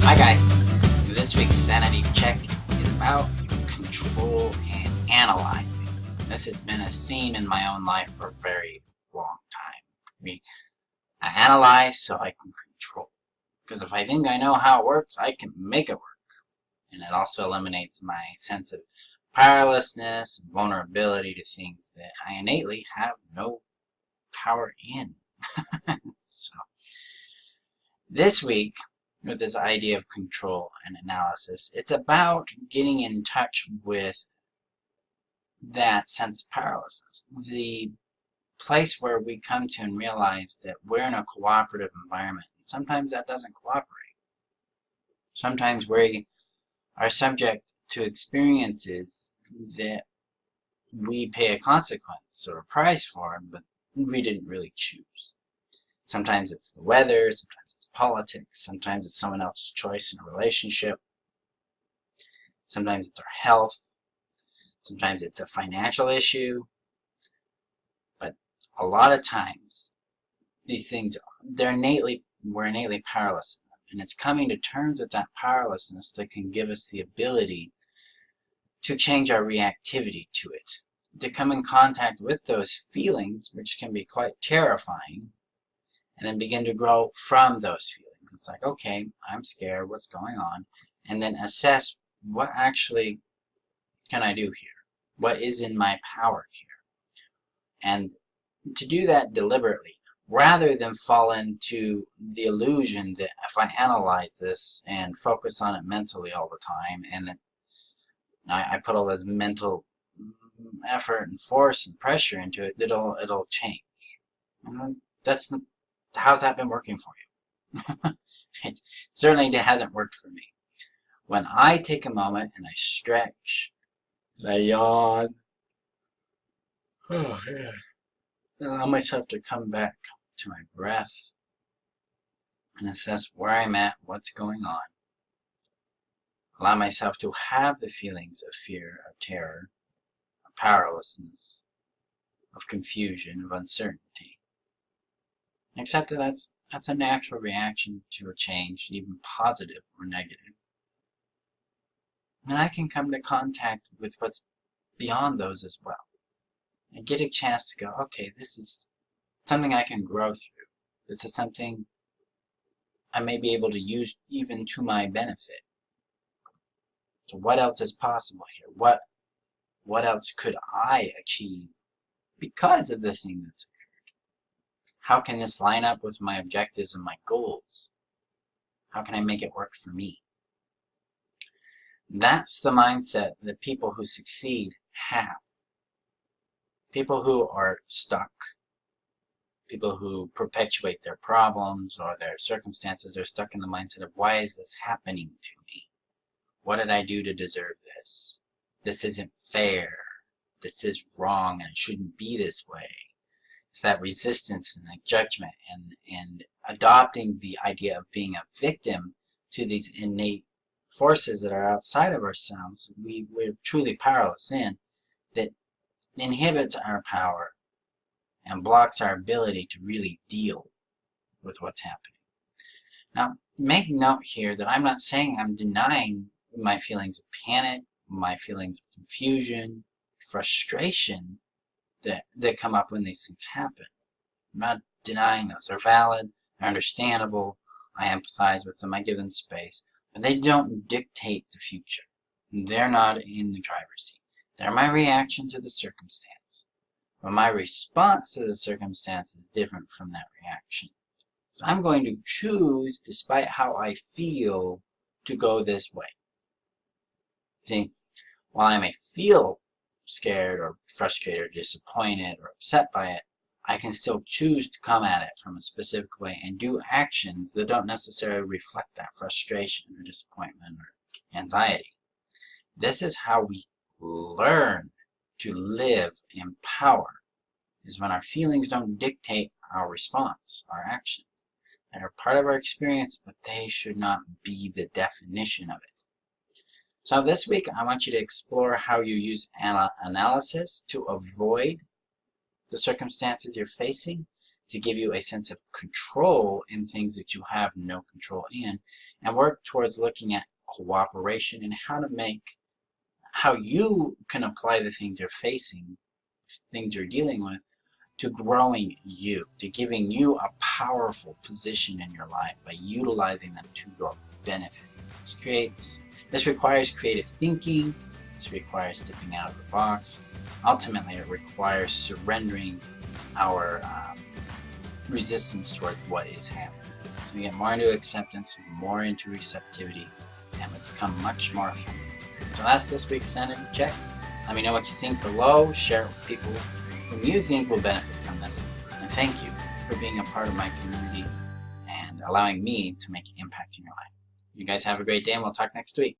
Hi guys, this week's Sanity Check is about control and analyzing. This has been a theme in my own life for a very long time. I analyze so I can control. Because if I think I know how it works, I can make it work. And it also eliminates my sense of powerlessness and vulnerability to things that I innately have no power in. So, this week, with this idea of control and analysis, it's about getting in touch with that sense of powerlessness. The place where we come to and realize that we're in a cooperative environment. And sometimes that doesn't cooperate. Sometimes we are subject to experiences that we pay a consequence or a price for, but we didn't really choose. Sometimes it's the weather, sometimes it's politics, sometimes it's someone else's choice in a relationship, sometimes it's our health, sometimes it's a financial issue, but a lot of times these things, we're innately powerless in them, and it's coming to terms with that powerlessness that can give us the ability to change our reactivity to it, to come in contact with those feelings, which can be quite terrifying, and then begin to grow from those feelings. It's like, okay, I'm scared, what's going on? And then assess, what actually can I do here? What is in my power here? And to do that deliberately, rather than fall into the illusion that if I analyze this and focus on it mentally all the time, and then I put all this mental effort and force and pressure into it, it'll change. And how's that been working for you? It certainly hasn't worked for me. When I take a moment and I stretch, and I yawn, oh yeah, allow myself to come back to my breath and assess where I'm at, what's going on. Allow myself to have the feelings of fear, of terror, of powerlessness, of confusion, of uncertainty. Accept that that's a natural reaction to a change, even positive or negative. And I can come to contact with what's beyond those as well. And get a chance to go, okay, this is something I can grow through. This is something I may be able to use even to my benefit. So what else is possible here? What else could I achieve because of the thing that's occurred? How can this line up with my objectives and my goals? How can I make it work for me? That's the mindset that people who succeed have. People who are stuck, people who perpetuate their problems or their circumstances are stuck in the mindset of, why is this happening to me? What did I do to deserve this? This isn't fair. This is wrong and it shouldn't be this way. It's that resistance and that judgment and adopting the idea of being a victim to these innate forces that are outside of ourselves, we're truly powerless in, that inhibits our power and blocks our ability to really deal with what's happening. Now, make note here that I'm not saying I'm denying my feelings of panic, my feelings of confusion, frustration that come up when these things happen. I'm not denying those. They're valid, they're understandable, I empathize with them, I give them space, but they don't dictate the future. They're not in the driver's seat. They're my reaction to the circumstance. But my response to the circumstance is different from that reaction. So I'm going to choose, despite how I feel, to go this way. See, while I may feel scared or frustrated or disappointed or upset by it, I can still choose to come at it from a specific way and do actions that don't necessarily reflect that frustration or disappointment or anxiety. This is how we learn to live in power, is when our feelings don't dictate our response, our actions. They're part of our experience, but they should not be the definition of it. So this week, I want you to explore how you use analysis to avoid the circumstances you're facing, to give you a sense of control in things that you have no control in, and work towards looking at cooperation and how you can apply the things you're facing, things you're dealing with, to growing you, to giving you a powerful position in your life by utilizing them to your benefit. This requires creative thinking. This requires stepping out of the box. Ultimately, it requires surrendering our resistance towards what is happening. So we get more into acceptance, more into receptivity, and we become much more effective. So that's this week's Sanity Check. Let me know what you think below. Share it with people whom you think will benefit from this. And thank you for being a part of my community and allowing me to make an impact in your life. You guys have a great day, and we'll talk next week.